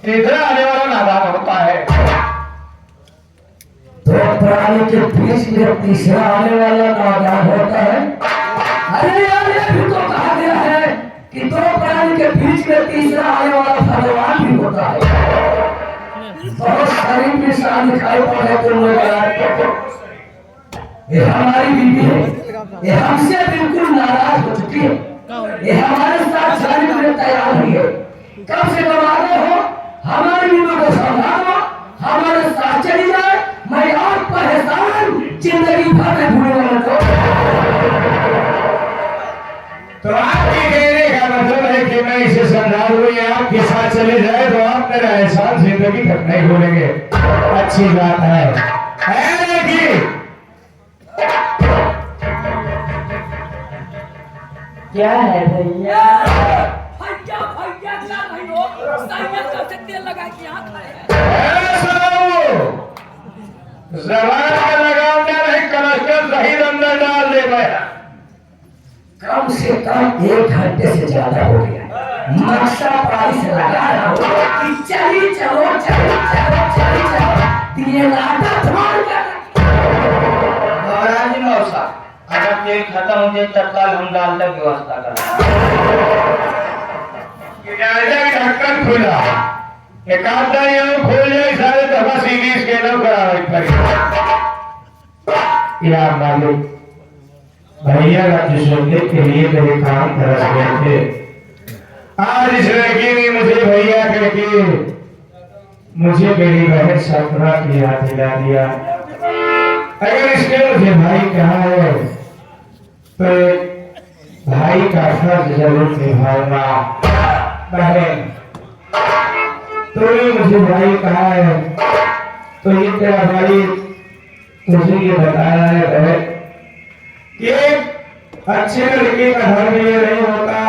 तीसरा आने वाला नादान होता है। दो प्राणी के बीच में तीसरा आने वाला नादान होता है। अरे यार ये भी तो कहा गया है कि दो प्राणी के बीच में तीसरा आने वाला भगवान भी होता है। बहुत सारी निशान दिखाई पड़े तुम लोग यार। ये हमारी बीवी है, ये हमसे बिल्कुल नाराज हो चुकी है, ये हमारे साथ जाने के लिए तैयार नहीं है। कम से कम आगे हो, हमारी बीवी को संभालो, हमारे साथ चली जाए। मैं आपका एहसान जिंदगी भर में भूलूंगा को। तो आपके कहने का मतलब है कि मैं इसे समझा दूं या आपके साथ चले जाए तो आप मेरा एहसान जिंदगी तक नहीं भूलेंगे। अच्छी बात है कि क्या है भैया? भैया भैया क्या भाई लोग साइकिल का तेल लगा के यहाँ खड़े हैं। जबान का लगाम नहीं, कलस्टर सही अंदर डाल दे भैया। कम से कम 1 घंटे से ज्यादा हो गया, नक्शा पारी से लगा रहा हूँ कि चली चलो चली चलो चली चलो, ये नाटक छोड़ कर। महाराज जी मौसा, अगर तेल खत्म हो जाए तत्काल हम डालने की व्यवस्था करें। ढक्कन खुला, एक आधा ये खोल जाए सारे दफा सीधी स्कैनर करा या मालिक भैया का जिसने के लिए मेरे काम तरस गए थे। आज इस लड़की ने मुझे भैया करके मुझे मेरी बहन सपना की याद दिला दिया। अगर इसने मुझे भाई कहा है तो भाई का फर्ज जरूर निभाऊंगा। बहन तूने मुझे भाई कहा है तो ये तेरा भाई तुझे ये बताया है बहन कि अच्छे लड़के का धर्म ये नहीं होता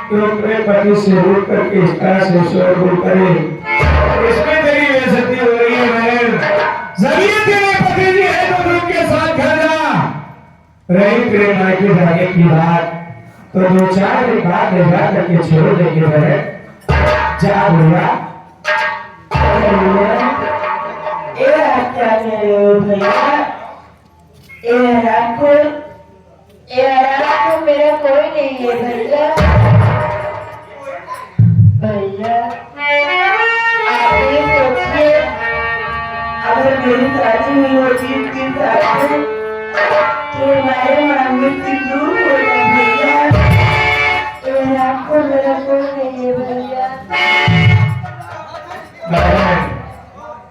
कि अपने पति से रूठ करके इस तरह से शोरगुल करे। इसमें तेरी बेइज्जती हो रही है बहन। जमीन तेरे पति जी है तो उनके साथ घर जा। रही तेरे मायके जाने की बात तो 2-4 दिन बाद ले जा करके छोड़ देंगे बहन। जा भैया। क्या कह रहे हो भैया? मेरा कोई नहीं है भैया। भैया आप ये सोचिए, अगर मेरी शादी हुई होती इसके साथ तो हमारे मांगे सिंदूर होगा भैया। आपको मेरा कोई नहीं है भैया।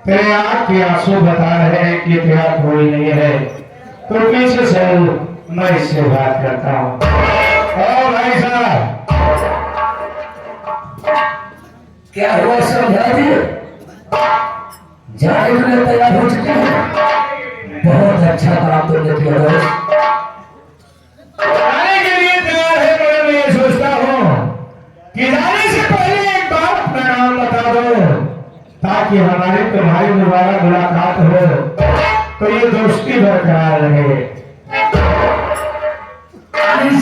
तेरे आँख के आंसू बता रहे हैं कि तेरा कोई नहीं है, तो पीछे से मैं इससे बात करता हूँ। ओ भाई साहब, क्या हुआ समझा दिए? जाने के लिए तैयार हो चुके हैं। बहुत अच्छा काम तुमने किया दोस्त। आने के लिए तैयार है मगर मैं ये सोचता हूँ कि जाने से पहले एक बार अपना नाम बता दो ताकि हमारी तुम्हारी दोबारा मुलाकात हो तो ये दोस्ती बरकरार रहे।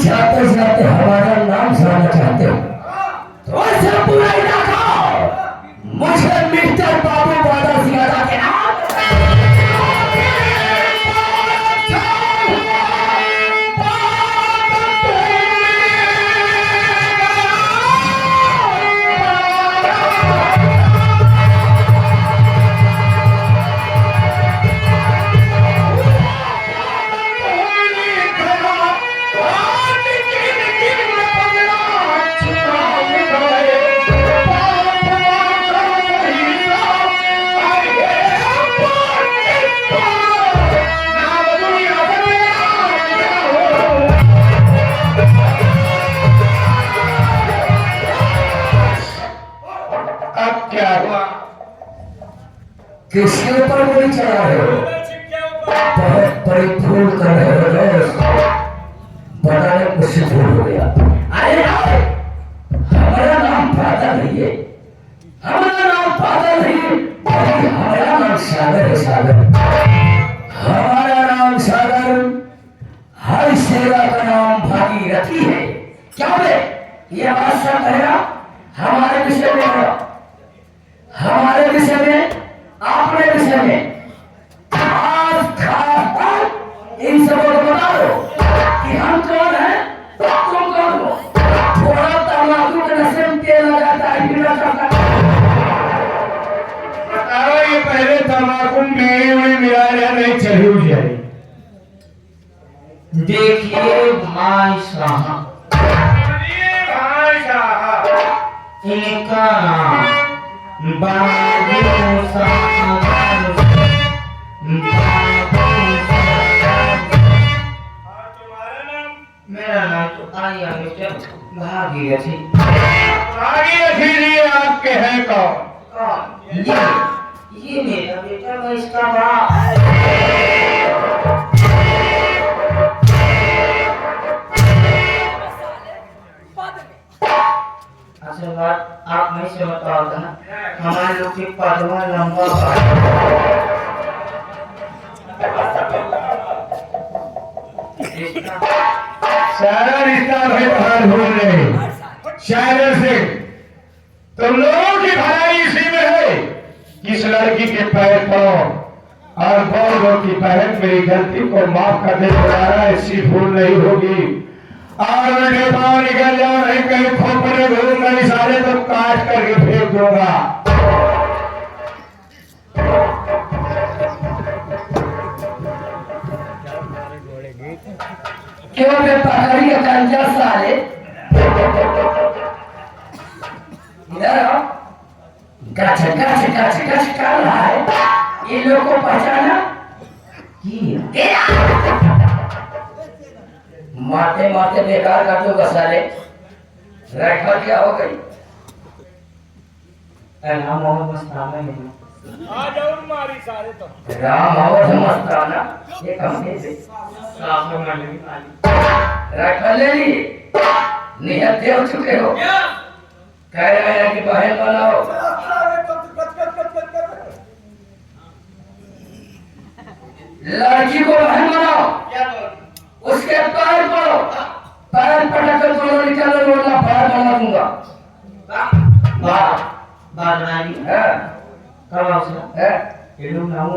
जाते जाते हमारा नाम जानना चाहते हो तो ऐसा पूरा इलाका मुझे मिस्टर बाबू बादल सिंह के नाम किसके ऊपर गोली चला रहे हो? बहुत बड़ी भूल कर रहे हो दोस्त। बताने मुझसे भूल हो गया। अरे हमारा नाम बादल नहीं है, हमारा नाम बादल नहीं है, हमारा नाम सागर है। सागर हमारा नाम सागर, हर सेवा का नाम भागीरथी है। क्या बे ये बात सब कहेगा हमारे विषय में? हमारे विषय में, अपने विषय में खास खास बात इन सबों को बता दो कि हम कौन हैं, तुम कौन हो। थोड़ा तम्बाकू के नशे में तेल लगाता है, पीना चाहता है। बताओ ये पहले तम्बाकू में मिला या नहीं चली हुई है? देखिए भाई साहब, इनका नाम बाबू साहब, मेरा नाम तो आया मिस्टर भागीरथी। भागीरथी जी आपके हैं कौन? कौन? ये मेरा बेटा, मैं इसका बाप। असल बात आप नहीं समझ पाओगे ना, हमारे लोग के पदवा लंबा सारा रिश्ता भाई बाहर ढूंढ रहे शायद से तुम लोगों की भलाई इसी में है कि इस लड़की के पैर पड़ो और बोल दो कि बहन मेरी गलती को माफ कर दे, दोबारा ऐसी भूल नहीं होगी। और बेटे पाँव निकल जाओ, नहीं कहीं खोपड़े घूम नहीं सारे तो काट करके फेंक दूंगा। क्यों बे पहाड़ी का कंजा साले, इधर आओ। गच गच गच गच कर रहा है, इन लोगों को पहचाना? मारते मारते बेकार कर दो साले। रखा क्या हो गई? राम और मस्ताना है। राम और मस्ताना ये कम से रखा ले ली, नियत दे चुके हो। कह रहे हैं कि बहन बनाओ, लड़की को बहन बनाओ, उसके पैर पड़ो, पैर पटक कर दोनों निकल रोना पैर बना दूंगा। बात रानी है कब आओ है ये लोग नाम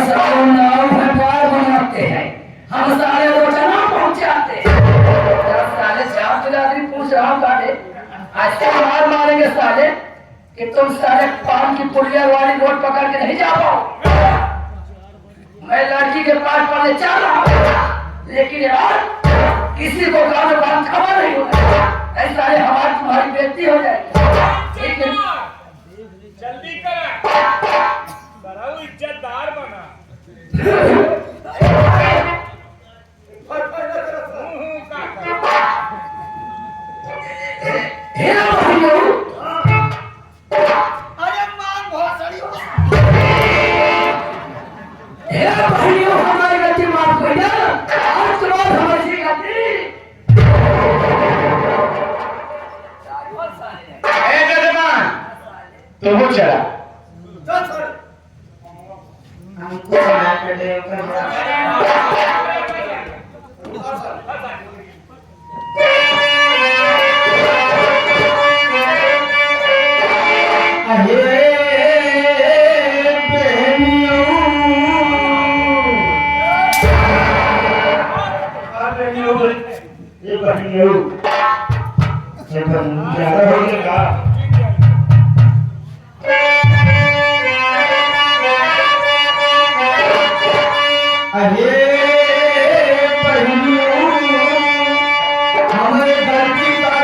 सारे नाव में पैर बनाते हैं, हम सारे रोजाना पहुंचाते हैं। जब साले चार बिरादरी पूछ रहा काटे, ऐसे मार मारेंगे साले कि तुम सारे पान की पुलिया वाली रोड पकड़ के नहीं जा पाओ। मैं लड़की के पास पढ़ने चाह रहा हूँ, लेकिन यार किसी को गाँव बात खबर नहीं होता। ऐसा है हमारी तुम्हारी बेइज्जती हो जाएगी। लेकिन जल्दी कर, बड़ा इज्जतदार बना। हमारी गलती माफ कर दो, आज के बाद हमारी गलती। तो वो चला हमको बना कर दे हमारे धरती का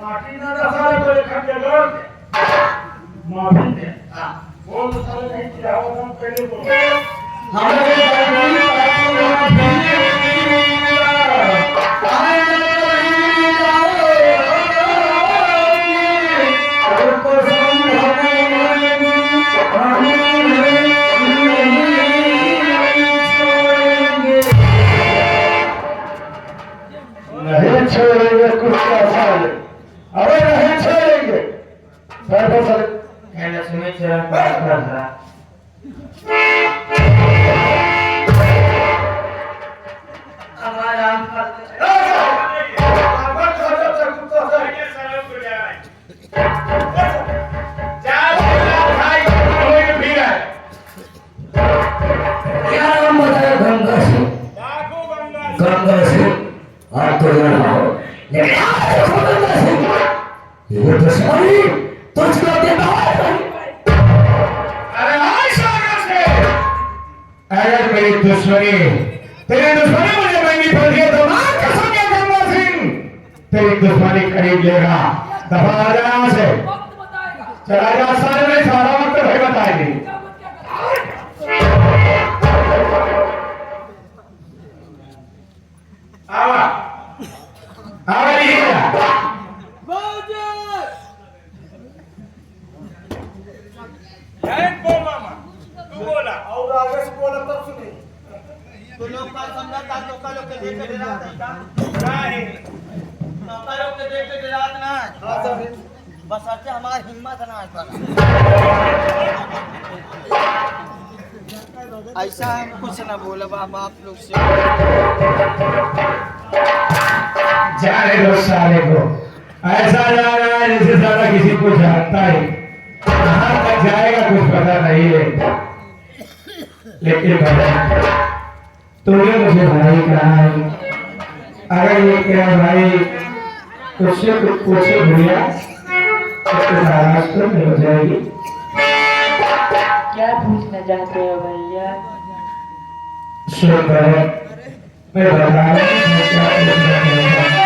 माटी ना रखा है तो एक जगह माफी दे बोल सारे नहीं किया होगा पहले बोलो हमारे धरती नहीं छोड़ेंगे कुछ ऐसा है, अरे नहीं छोड़ेंगे। लक्ष्मी चरण पार कर रहा हमारा दुश्मनी मुझे महंगी पड़ गई तो मार कसम क्या गंगा सिंह तेरी दुश्मनी खरीद लेगा। दफा आ जा यहाँ से, वक्त बताएगा चला जा सारे में सारा वक्त भाई बताएगी। क्या मत क्या करता आवा आवा नहीं क्या डायरेक्ट बोल मामा, तू बोला। और आगे से बोला तब सुने तो लोग का समझा था लोग के देख के डरा था नहीं, लोग के देख के डरा ना हां सर बस अच्छे हमारा हिम्मत ना है ऐसा हम कुछ ना बोला बाबा आप लोग से जाने दो साले को, ऐसा जा रहा है जैसे साला किसी को जानता ही, कहाँ तक जाएगा कुछ पता नहीं है। लेकिन भाई तूने मुझे भाई कहा है, अगर ये तेरा भाई तुझसे कुछ पूछे भैया तो तू नाराज तो नहीं हो जाएगी। क्या पूछना चाहते हो भैया? सुन रहे मैं बता रहा हूँ मैं क्या पूछना चाहता हूँ।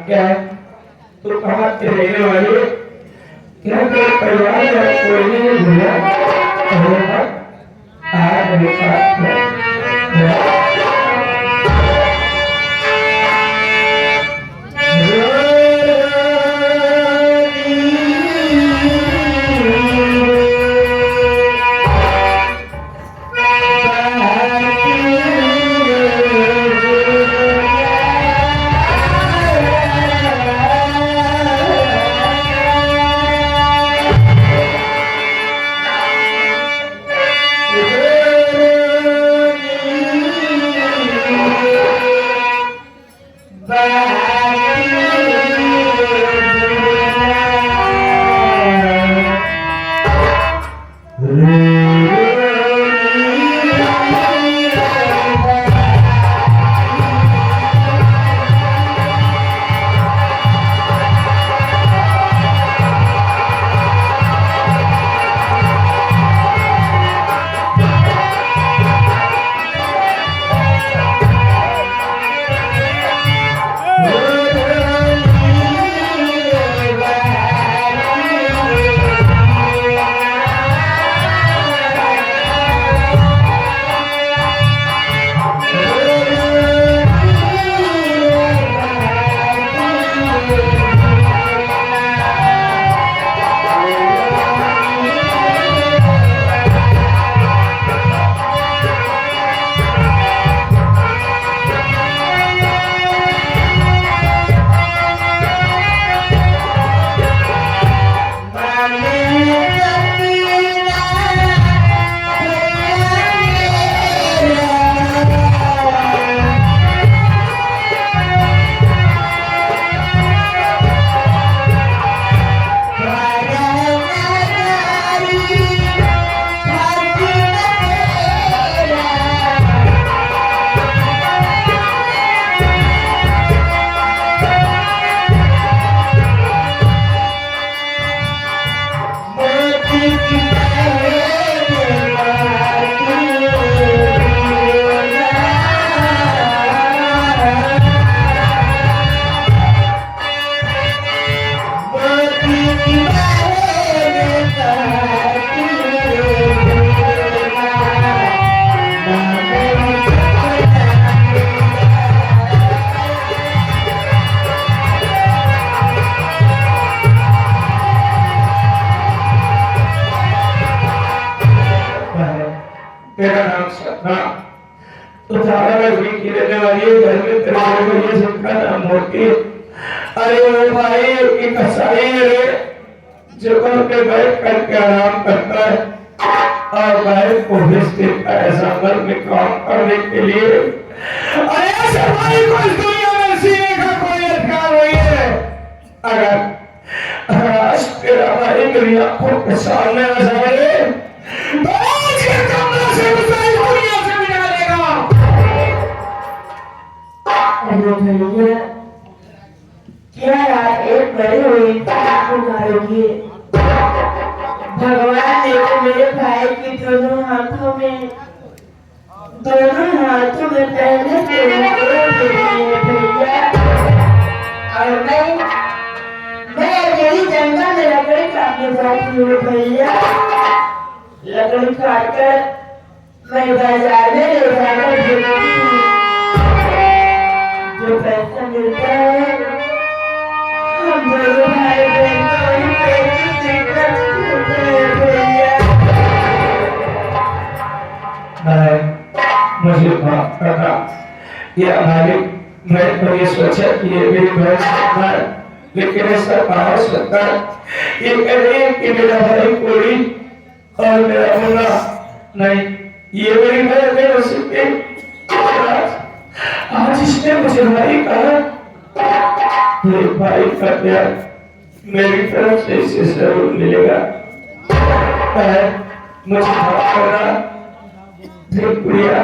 क्या है तो कहाँ से रहने वाली है क्या तेरे परिवार में कोई नहीं भूला आज मेरे पास है घर में तेरे को ये जिनका नाम होती अरे वो भाई एक कसाई है जगह पे बैठ करके आराम करता है और भाई को भेज देता है जंगल में काम करने के लिए। अरे ऐसे भाई को इस दुनिया में सीने का कोई अधिकार नहीं है। अगर आज तेरा भाई मेरी आंखों के सामने आ जाए तो आज के कमरे से उसे दुनिया से मिटा देगा। अरे भैया क्या आप एक बड़े हुए को मारोगे? भगवान ने तो मेरे भाई के दोनों हाथों में पहले से भैया और मैं अकेली जंगल में लकड़ी काटने जाती हूँ भैया। लकड़ी काट कर मैं बाजार में ले जाकर बेचती हूँ। जो पैसा मिलता है हम दोनों भाई बहन को ही पैसे देकर देते हैं भैया। मुझे माफ करना या मालिक, मैं तो ये सोचा कि ये मेरी बहन है लेकिन ऐसा कहा सकता ये कह रही है कि मेरा भाई कोई और मेरा मुन्ना नहीं, ये मेरी बहन है उसी के। आज इसने मुझे भाई कहा ये भाई का प्यार मेरी तरफ से इसे जरूर मिलेगा। मुझे माफ करना प्रिया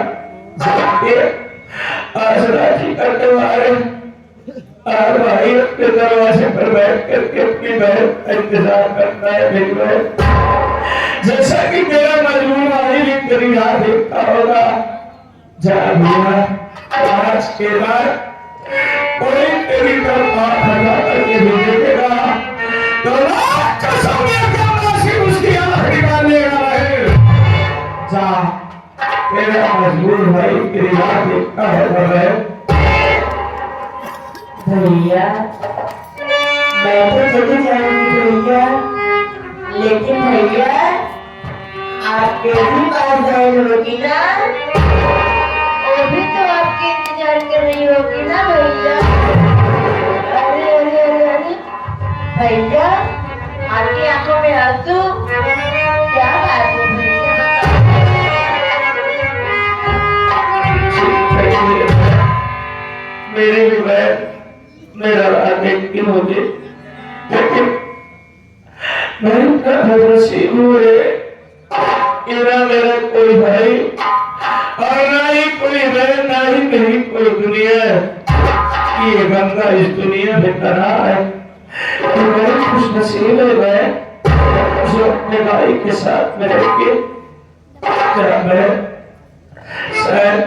आज राखी का त्योहार है और भाई अपने दरवाजे पर बैठ करके अपनी बहन का इंतजार करता है। मेरी बहन जैसा कि मेरा मजबूर भाई भी तेरी राह देखता होगा। जा भैया आज के बाद कोई तेरी तरफ हाथ हटा करके भी देखेगा तो रात का समय उसकी आंख निकाल लेगा। जा तेरा मजबूर भाई तेरी राह देखता होगा। भैया मैं तो चली जाऊंगी भैया, लेकिन भैया आपके भी पास बहन होगी ना? वो भी तो आपके इंतजार कर रही होगी ना भैया? अरे अरे अरे अरे भैया आपकी आंखों में आंसू, क्या बात है भैया? मेरे भी बहन मेरा राह देखती होगी लेकिन मैं इतना नसीब हुए ना मेरा कोई भाई और ना ही कोई बहन ना ही मेरी कोई दुनिया है। ये गंगा इस दुनिया में करा है तो मैं खुश नसीब है मैं जो अपने भाई के साथ में रह के क्या मैं शायद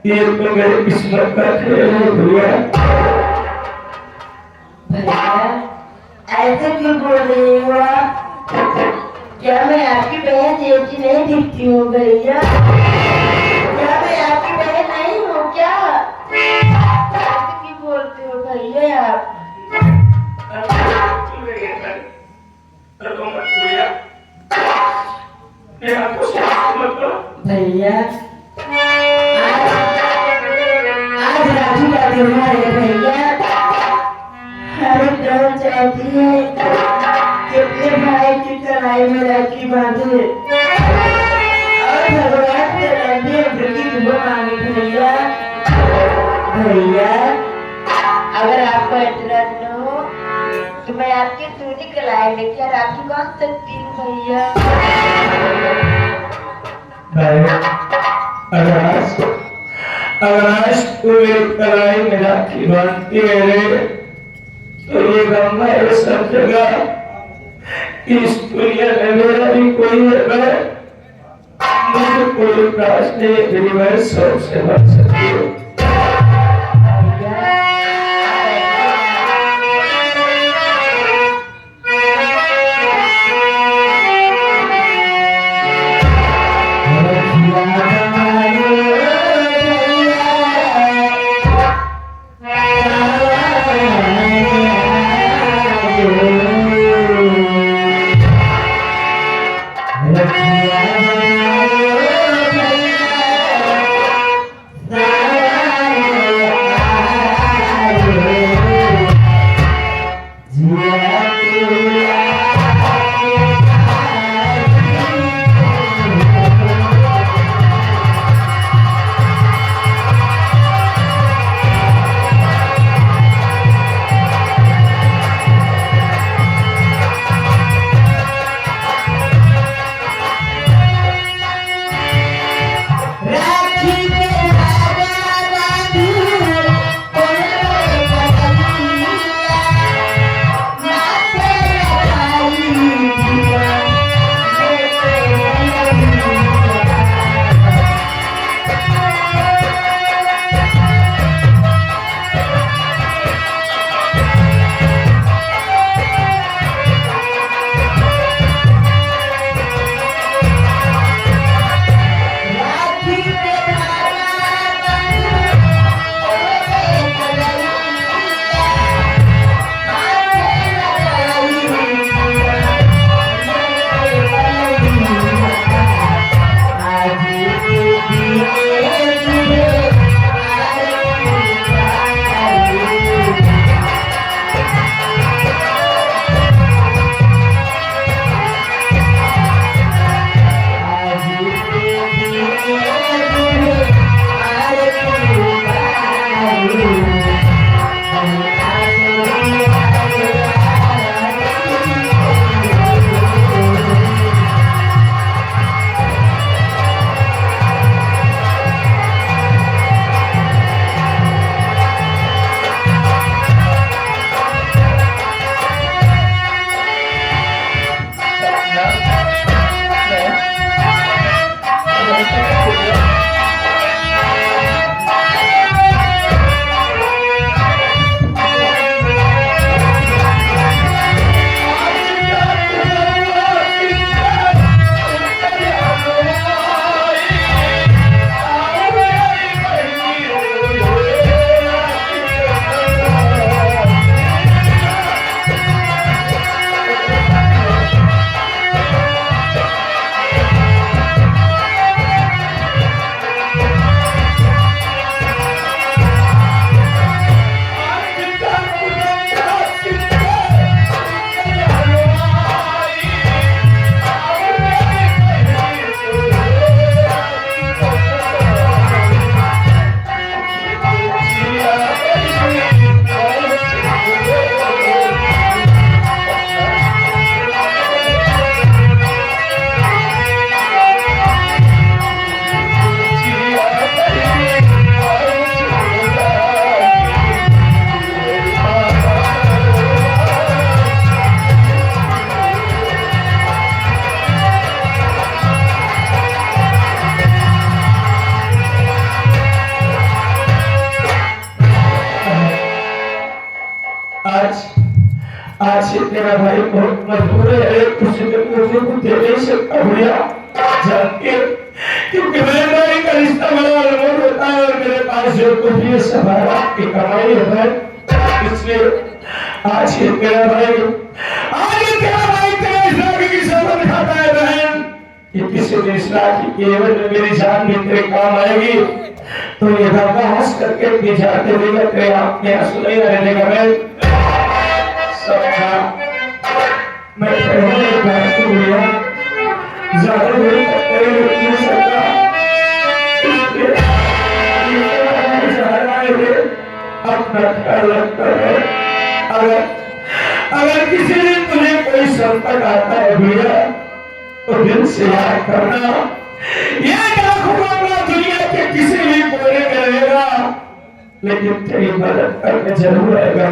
ये तो मेरी किस्मत का खेल है भैया। भैया ऐसे क्यों बोल रही हो आप? क्या मैं आपकी बहन जैसी नहीं दिखती हूँ भैया? क्या मैं आपकी बहन नहीं हूँ क्या? ऐसे क्यों बोलते हो भैया आप? भैया आज राखी का त्योहार है भैया। हर एक बहन चाहती है कि अपने भाई की कलाई में राखी बांधे और भगवान से लंबी उम्र की दुआ मांगे भैया। भैया अगर आपको एतराज न हो तो मैं आपकी सूनी कलाई में क्या राखी बांध सकती हूँ भैया? अगर आज तू मेरी कलाई में राखी बांधती है तो ये गंगा है सब जगह इस दुनिया में मेरा भी कोई है। मुझे कोई त्रास नहीं, मेरी बहन सबसे बच सकती है। भैया से तेरा भाई बहुत मजबूर है, कुछ को दे नहीं सकता भैया, जान के, क्योंकि मेरे भाई का रिश्ता बड़ा अनमोल होता है और मेरे पास जो कुछ भी सब है आपकी कमाई है, इसलिए आज ये तेरा भाई तेरा इस्लाम की शपथ खाता है बहन कि किसी भी इस्लाम की केवल में मेरी जान भी तेरे काम आएगी, तो ये धक्का हंस करके भी जाते देगा तेरे आपके आंसू नहीं रहने का मैं सबका मैं पहले बात को लिया ज्यादा देर तक तेरे नहीं सकता, अपना ख्याल रखता है। अगर किसी दिन तुझे कोई संकट आता है भैया तो दिल से याद करना, ये मामला दुनिया के किसी भी कोने में रहेगा, लेकिन तेरी मदद करके जरूर आएगा।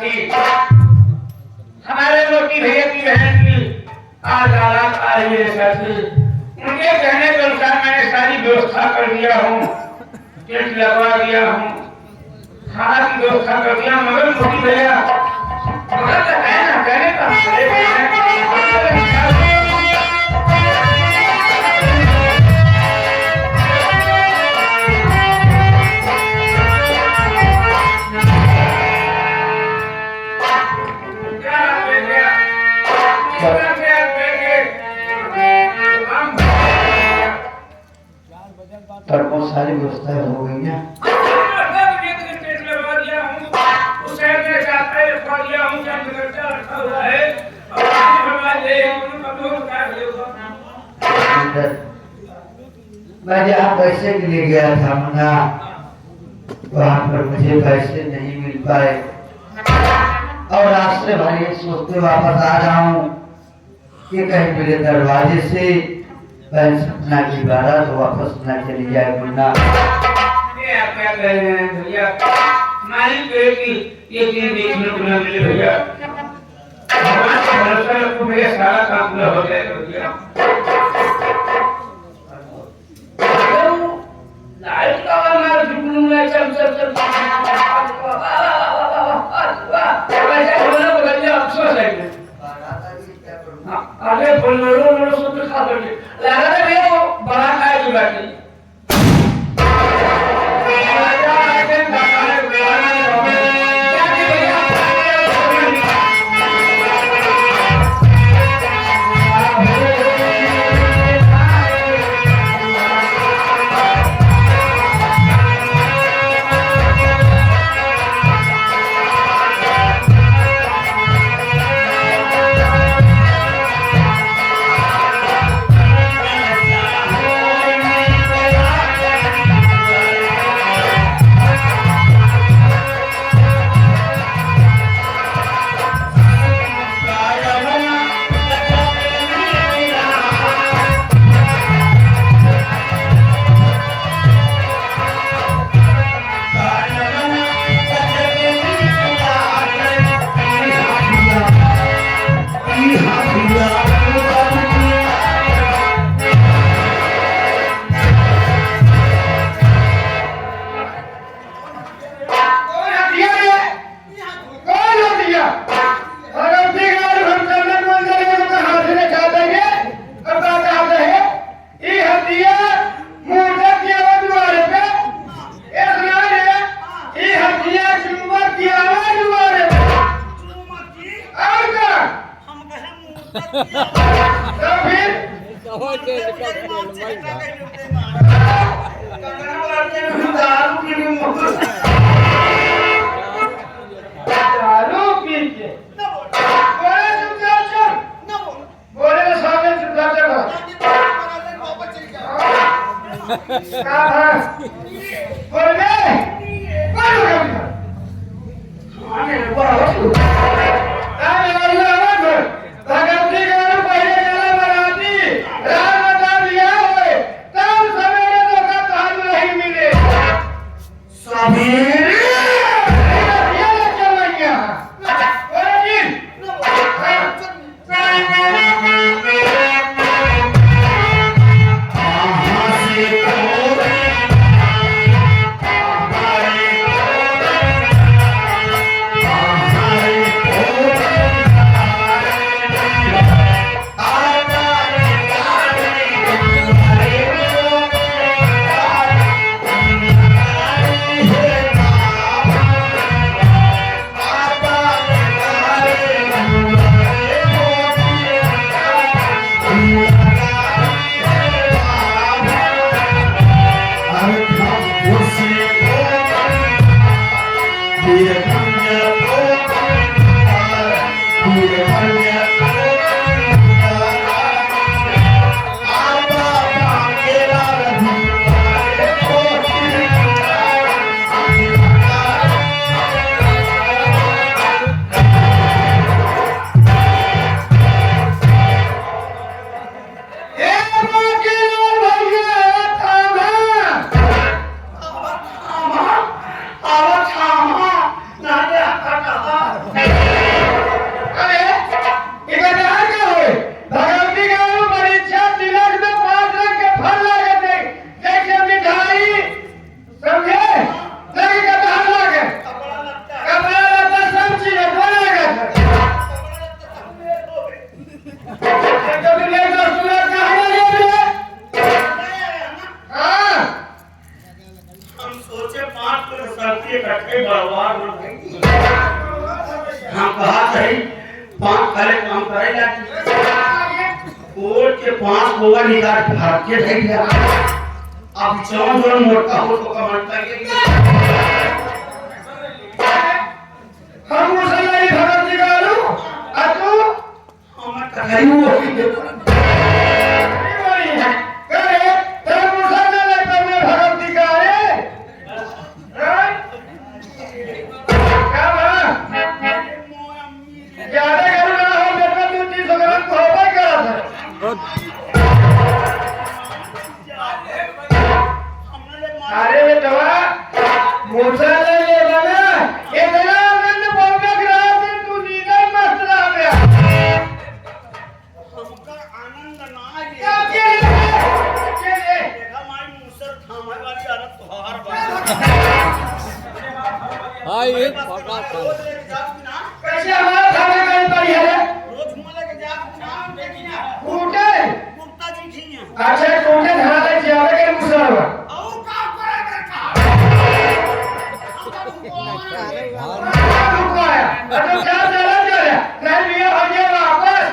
की हमारे मोटी भैया की बहन की आज बारात आ रही है साथी। उनके कहने के अनुसार मैंने सारी व्यवस्था कर दिया हूँ, टेंट लगवा दिया हूँ, खाना की व्यवस्था कर दिया। मगर मोटी भैया मगर तो है ना, कहने का पर बहुत सारी व्यवस्थाएं हो गई हैं। मैं जहाँ पैसे के लिए गया था मुन्ना, वहाँ पर मुझे पैसे नहीं मिल पाए और रास्ते भर ये सोचते वापस आ जाऊं कि कहीं मेरे दरवाजे से मैं सपना की बारात वापस न चली जाए। मुन्ना ये आप क्या कह रहे हैं भैया? मालिक कहे कि ये चीज देखने को न मिले भैया। भगवान का भरोसा रखो भैया, सारा काम पूरा हो जाएगा भैया। लाइट का मार झुकूंगा, चल चल चल अफसोस है। अरे बोलो सूत्र खा करके लगा था भैया वो बड़ा खाए की बात तो सबके इकट्ठे बर्बाद हो गई। हम कहा सही 5 पहले काम करेगा कोट के 5 गोवा निकाल भाग के दे दिया। अब जौन मोटा हो तो कमाता के हम मुसलमान भगत निकालू आ तू हमर कथाई हो करे तेरे मुसलमान ले पर में भगत निकाले क्या बा ज्यादा करू ना हो बेटा तू 300 ग्राम को होगा करा था। अरे बेटवा मूसा ले बना ये मेरा आनंद बोलने रहा है तू नींदर मस्त रहा गया हमका आनंद ना क्या ले के देखा माई मुसर थामे वाली हालत तोहार बा। हाय रोज लेके जात ना कैसे हमारा खाना कहीं पर है रोज घुमा लेके जात ना देखी ना कूटे कुर्ता जी थी है अच्छा कूटे धरा ले ज्यादा के मुसर हुआ औ का करे करता रुको आया तो क्या चला जा रहा नहीं लिया हो गया वापस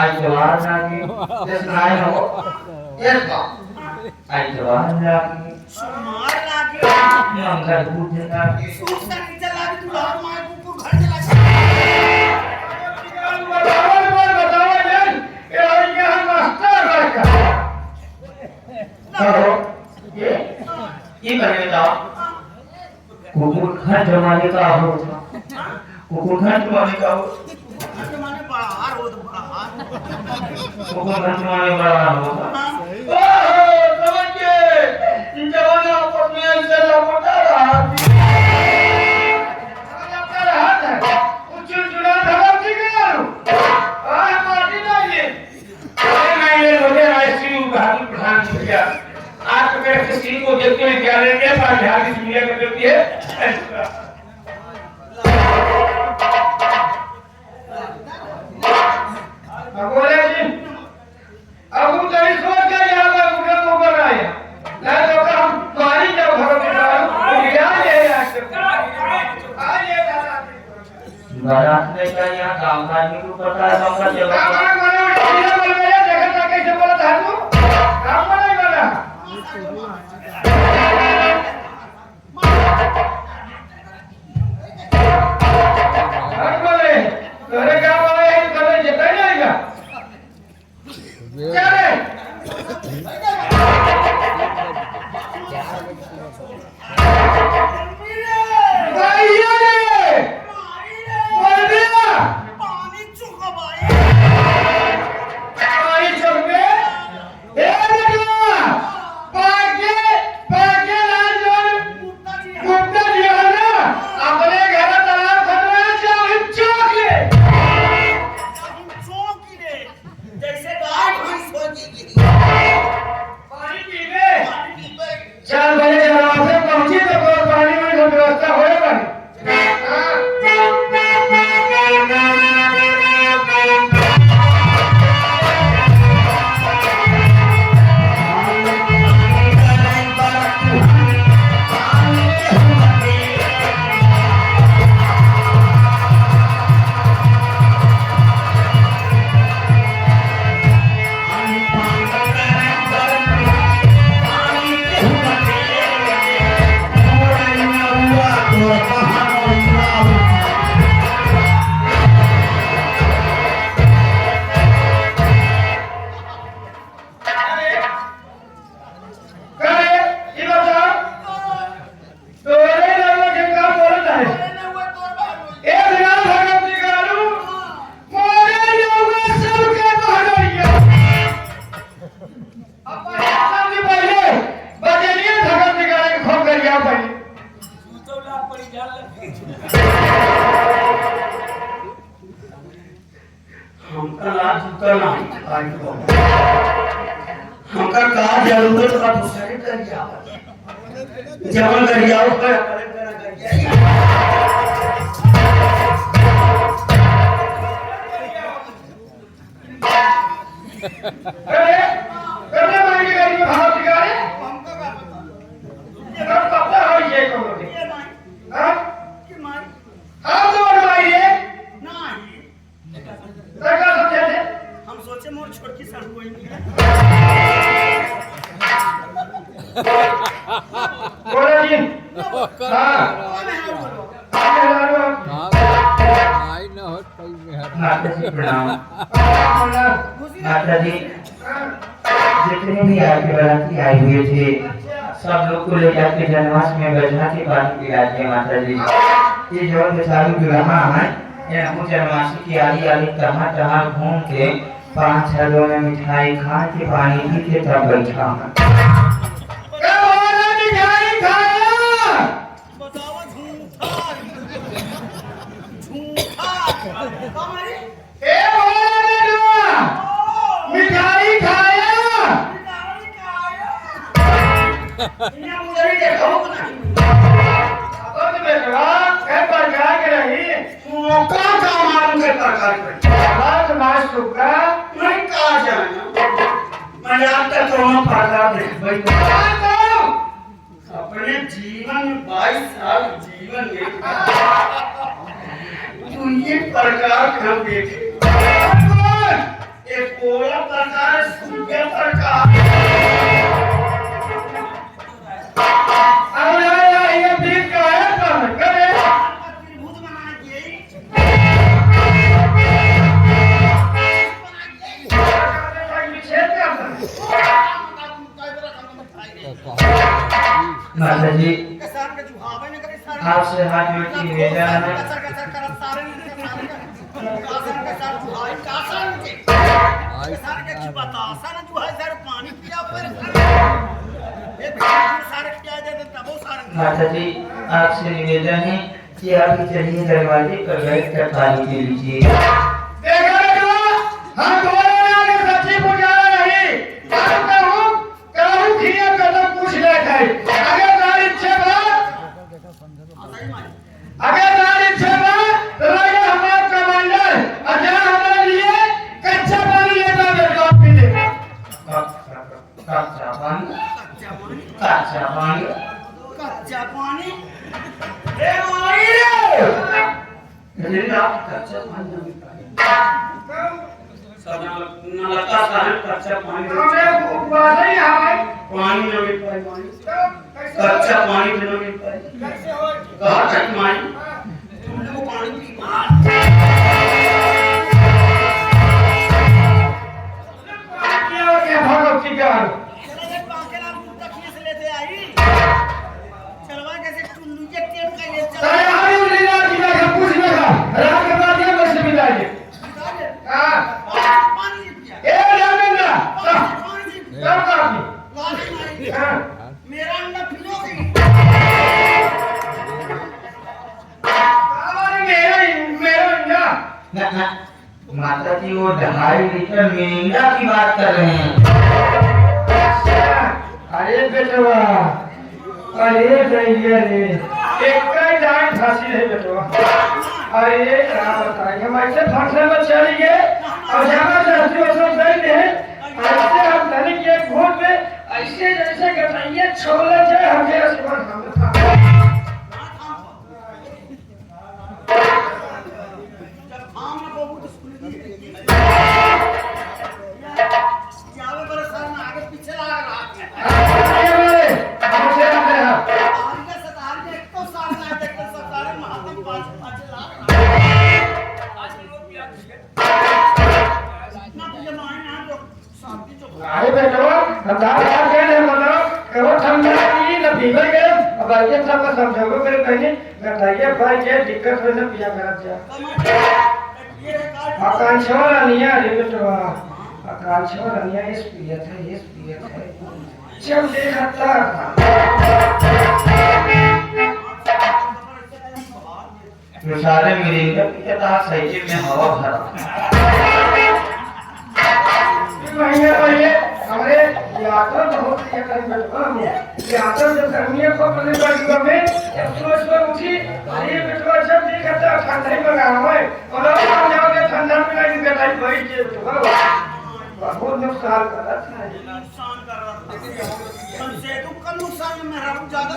आज जवान लागी जिस नाय हो यस बा आज जवान लागी सुमार लागे मंगल पूजन लागी सूखता नीचे लागे तू लाग मार कुकुर घर चला बताओ जन ये यहाँ मास्टर लड़का करो ये बनेगा कुकुर घर जमाने का हो कुकुर घर जमाने का हो माने बड़ा हार हो तो बड़ा हार कुकुर घर जमाने बड़ा होगा ओहो समझे जवाना पर में से लपटा रहा लपटा रहा था कुछ चुना धरा की करो आए माटी ना ये लोगे आईसीयू घाटी प्रधान हो गया आज तो मेरे किसी को देखते हुए क्या लेंगे पर ध्यान की दुनिया कर देती है बोले जी अब तेरी सोच क्या यहाँ पर मुझे मौका आया नहीं तो हम पानी जब घर में डालूं क्या ले बारात में क्या यहाँ काम करने को पता है मौका चला काम बोले उठा बोल मेरे देखा कैसे बोला था तू काम नहीं बोला हम बोले तेरे क्या बोला है कभी जितना जाएगा क्या रे भैया रे बोल दिया पानी चुका भाई पड़ी जान ले हमका लाज उतर नहीं आई को हमका का जरूरत बा दूसरे कर जाओ जवन कर जाओ पर अपने करा कर अरे करने मांगे गाड़ी में भाव दिखाए हमको का पता ये सब पता है ये कौन है ये माई हां कि माई हां तो मारी है नहीं सरकार समझे थे हम सोचे मोर छोटी सड़क कोई नहीं है बोला जी हां कौन है बोलो माता जी प्रणाम। माता जी जितने भी आपके बराती आए हुए थे सब लोग को ले जाके जनवास में गजना के पानी पिलाते हैं माता जी। ये जो बेचारू विवाह है ये हमको जनवासी की आली आली तहाँ तहाँ घूम के 5-6 में मिठाई खा के पानी पी के तब बैठा हूँ। बताओ झूठा कमारी मिठाई खाया मिठाई खाया इन्हें मुझे ही देखो नहीं अब बेटवा कई प्रकार के रही मौका का मालूम के प्रकार के बात मास्टर का नहीं कहा जाना मैं आप तक दोनों प्रकार देख अपने जीवन में 22 साल जीवन में ये प्रकार हम देखे एक कोला प्रकार सूर्य प्रकार ये बीच का है काम करे त्रिभुज बना के छेद करता माता जी किसान के जुहावे में कभी सारे आपसे हाथ जोड़ के निवेदन है कसर कसर कर सारे कासन के साथ जुहाई कासन के किसान के जुबाता सारा जुहाई सारे पानी पिया पर ये सारे क्या दे तब वो सारे माता जी आपसे निवेदन है कि आप चलिए दरवाजे पर बैठ कर पानी पी लीजिए। देखा बेटवा हम बोले आगे सच्ची पुजारा नहीं हम कहूं खिया कदम कुछ ले खाए अगर तारी इच्छा बा तो राजा हमारा कमांडर अजय हमारे लिए कच्चा पानी लेता बेटा पी ले कच्चा पानी कच्चा पानी ए माई लेकिन आप कच्चा पानी नहीं पाए सब नलका साहब कच्चा पानी हमें उपवास ही हमें पानी न मिल पाए कच्चा पानी न मिल पाए कैसे हो कहा तक माई तुमने वो पानी पी क्या भगवती का चलो एक पाकेला मुर्गा खींच लेते आई चलवा कैसे टुल्लू के टेन का ये चल तैयारी लीला की जगह कुछ न खा रात के बाद ये बस बिताइए हां पानी पिया ए रामेंद्र पानी पिया सब काफी लाली मारी हां मेरा अंडा पिलोगी मेरा इंडिया ना माता जी वो 2.5 लीटर मिरिंडा की बात कर रहे हैं। अरे बेटवा अरे भैया रे एक का जान फांसी है बेटवा अरे क्या बताइए हम ऐसे फंसे में चली गए और जहाँ जाती हो सब गए हैं ऐसे हम धनी के घूट में ऐसे जैसे गटाइए छोले थे हमें आसमान हम था जब हम ना बहुत स्कूल जावे पर सर में आगे पीछे लगा रहा ये वाले हमसे आते हैं आगे सतार के एक तो साल ना देखते सतार महात्म 5 लाख आज लोग भी आते हैं ना तुझे मायने ना जो शांति जो अरे बेटवा हम दाल खा गए हैं मतलब कहो ठंडा की न भीगर गए अब आइए सब को समझाओ करे कहीं गटाइए भाई के दिक्कत हो से पिया कर दिया ये कार्ड आकांक्षा रानिया रे बेटवा आकांक्षा रानिया इस पियत है चल देखता बेचारे मेरे के तहत सही में हवा भरा महीने पहले हमारे यात्रा बहुत यात्रा जब गर्मी को अपने बड़ी में सुबह उठी अरे बेटवा जब भी करता ठंडा ही लगा है और अब जाओगे ठंडा में लगी कटाई भाई जे बहुत नुकसान कर रहा था नुकसान कर रहा था। हमसे तो कल नुकसान में मेरा ज्यादा